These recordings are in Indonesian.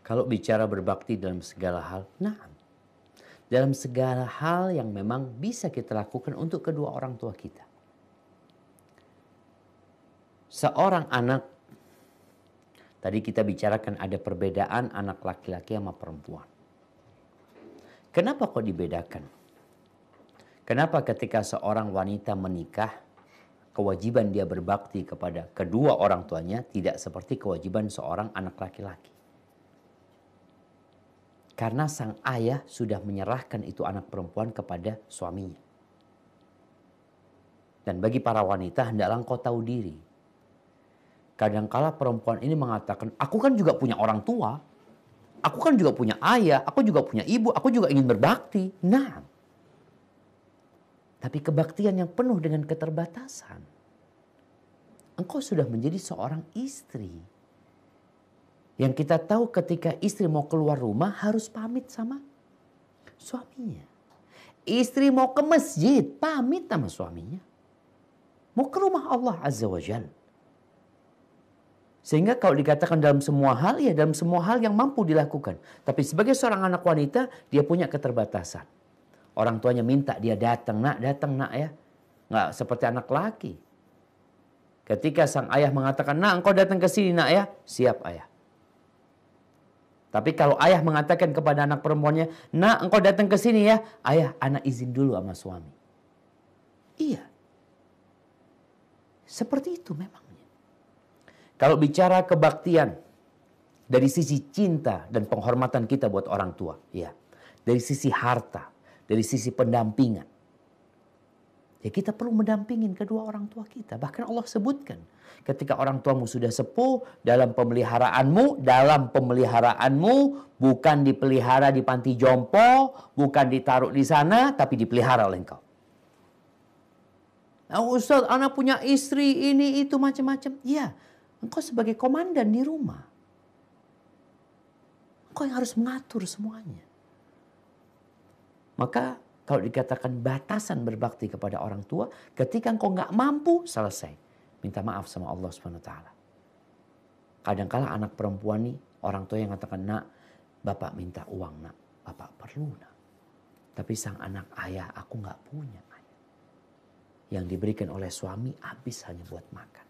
Kalau bicara berbakti dalam segala hal, nah, dalam segala hal yang memang bisa kita lakukan untuk kedua orang tua kita. Seorang anak, tadi kita bicarakan ada perbedaan anak laki-laki sama perempuan. Kenapa kok dibedakan? Kenapa ketika seorang wanita menikah, kewajiban dia berbakti kepada kedua orang tuanya tidak seperti kewajiban seorang anak laki-laki? Karena sang ayah sudah menyerahkan itu anak perempuan kepada suaminya. Dan bagi para wanita, hendaklah engkau tahu diri. Kadangkala perempuan ini mengatakan, aku kan juga punya orang tua. Aku kan juga punya ayah, aku juga punya ibu, aku juga ingin berbakti. Nah, tapi kebaktian yang penuh dengan keterbatasan. Engkau sudah menjadi seorang istri. Yang kita tahu ketika istri mau keluar rumah harus pamit sama suaminya. Istri mau ke masjid, pamit sama suaminya. Mau ke rumah Allah Azza wa Jalla. Sehingga kalau dikatakan dalam semua hal, ya dalam semua hal yang mampu dilakukan. Tapi sebagai seorang anak wanita, dia punya keterbatasan. Orang tuanya minta dia datang nak ya. Nggak seperti anak laki. Ketika sang ayah mengatakan, nak engkau datang ke sini nak ya, siap ayah. Tapi kalau ayah mengatakan kepada anak perempuannya, nak engkau datang ke sini ya, ayah anak izin dulu sama suami. Iya. Seperti itu memangnya. Kalau bicara kebaktian dari sisi cinta dan penghormatan kita buat orang tua, ya. Dari sisi harta, dari sisi pendampingan. Ya kita perlu mendampingin kedua orang tua kita. Bahkan Allah sebutkan, ketika orang tuamu sudah sepuh, dalam pemeliharaanmu bukan dipelihara di panti jompo, bukan ditaruh di sana, tapi dipelihara oleh engkau. Nah, Ustaz, anak punya istri, ini, itu, macam-macam. Ya, engkau sebagai komandan di rumah. Engkau yang harus mengatur semuanya. Maka kalau dikatakan batasan berbakti kepada orang tua, ketika engkau nggak mampu, selesai. Minta maaf sama Allah SWT. Kadangkala anak perempuan nih, orang tua yang mengatakan, nak, bapak minta uang nak, bapak perlu nak. Tapi sang anak, ayah, aku nggak punya ayah. Yang diberikan oleh suami habis hanya buat makan.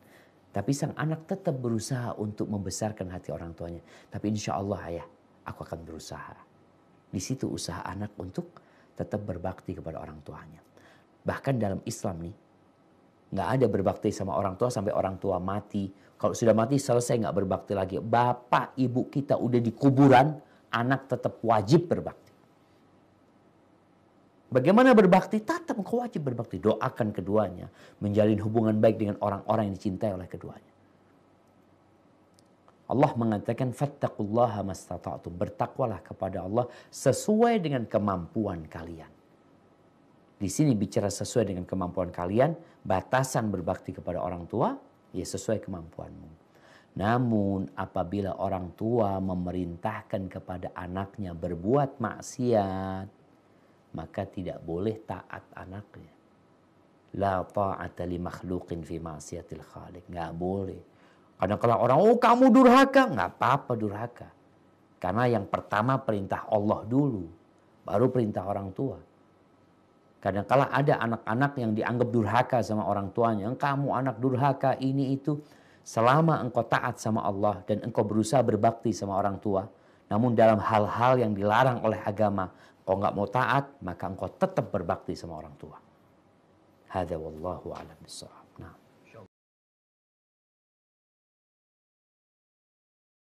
Tapi sang anak tetap berusaha untuk membesarkan hati orang tuanya. Tapi insya Allah ayah, aku akan berusaha. Di situ usaha anak untuk tetap berbakti kepada orang tuanya. Bahkan dalam Islam nih, nggak ada berbakti sama orang tua sampai orang tua mati. Kalau sudah mati selesai nggak berbakti lagi. Bapak ibu kita udah di kuburan, anak tetap wajib berbakti. Bagaimana berbakti? Tetap engkau wajib berbakti. Doakan keduanya, menjalin hubungan baik dengan orang-orang yang dicintai oleh keduanya. Allah mengatakan fattaqullaha mastata'tum, bertakwalah kepada Allah sesuai dengan kemampuan kalian. Di sini bicara sesuai dengan kemampuan kalian, batasan berbakti kepada orang tua ya sesuai kemampuanmu. Namun apabila orang tua memerintahkan kepada anaknya berbuat maksiat, maka tidak boleh taat anaknya. La ta'ata li makhluqin fi ma'siyatil khaliq, enggak boleh. Kadang-kadang orang, oh kamu durhaka. Nggak apa-apa durhaka. Karena yang pertama perintah Allah dulu. Baru perintah orang tua. Kadang-kadang ada anak-anak yang dianggap durhaka sama orang tuanya. Kamu anak durhaka ini itu. Selama engkau taat sama Allah dan engkau berusaha berbakti sama orang tua. Namun dalam hal-hal yang dilarang oleh agama. Engkau nggak mau taat, maka engkau tetap berbakti sama orang tua. Hadza wallahu a'lam bishawab. Nah.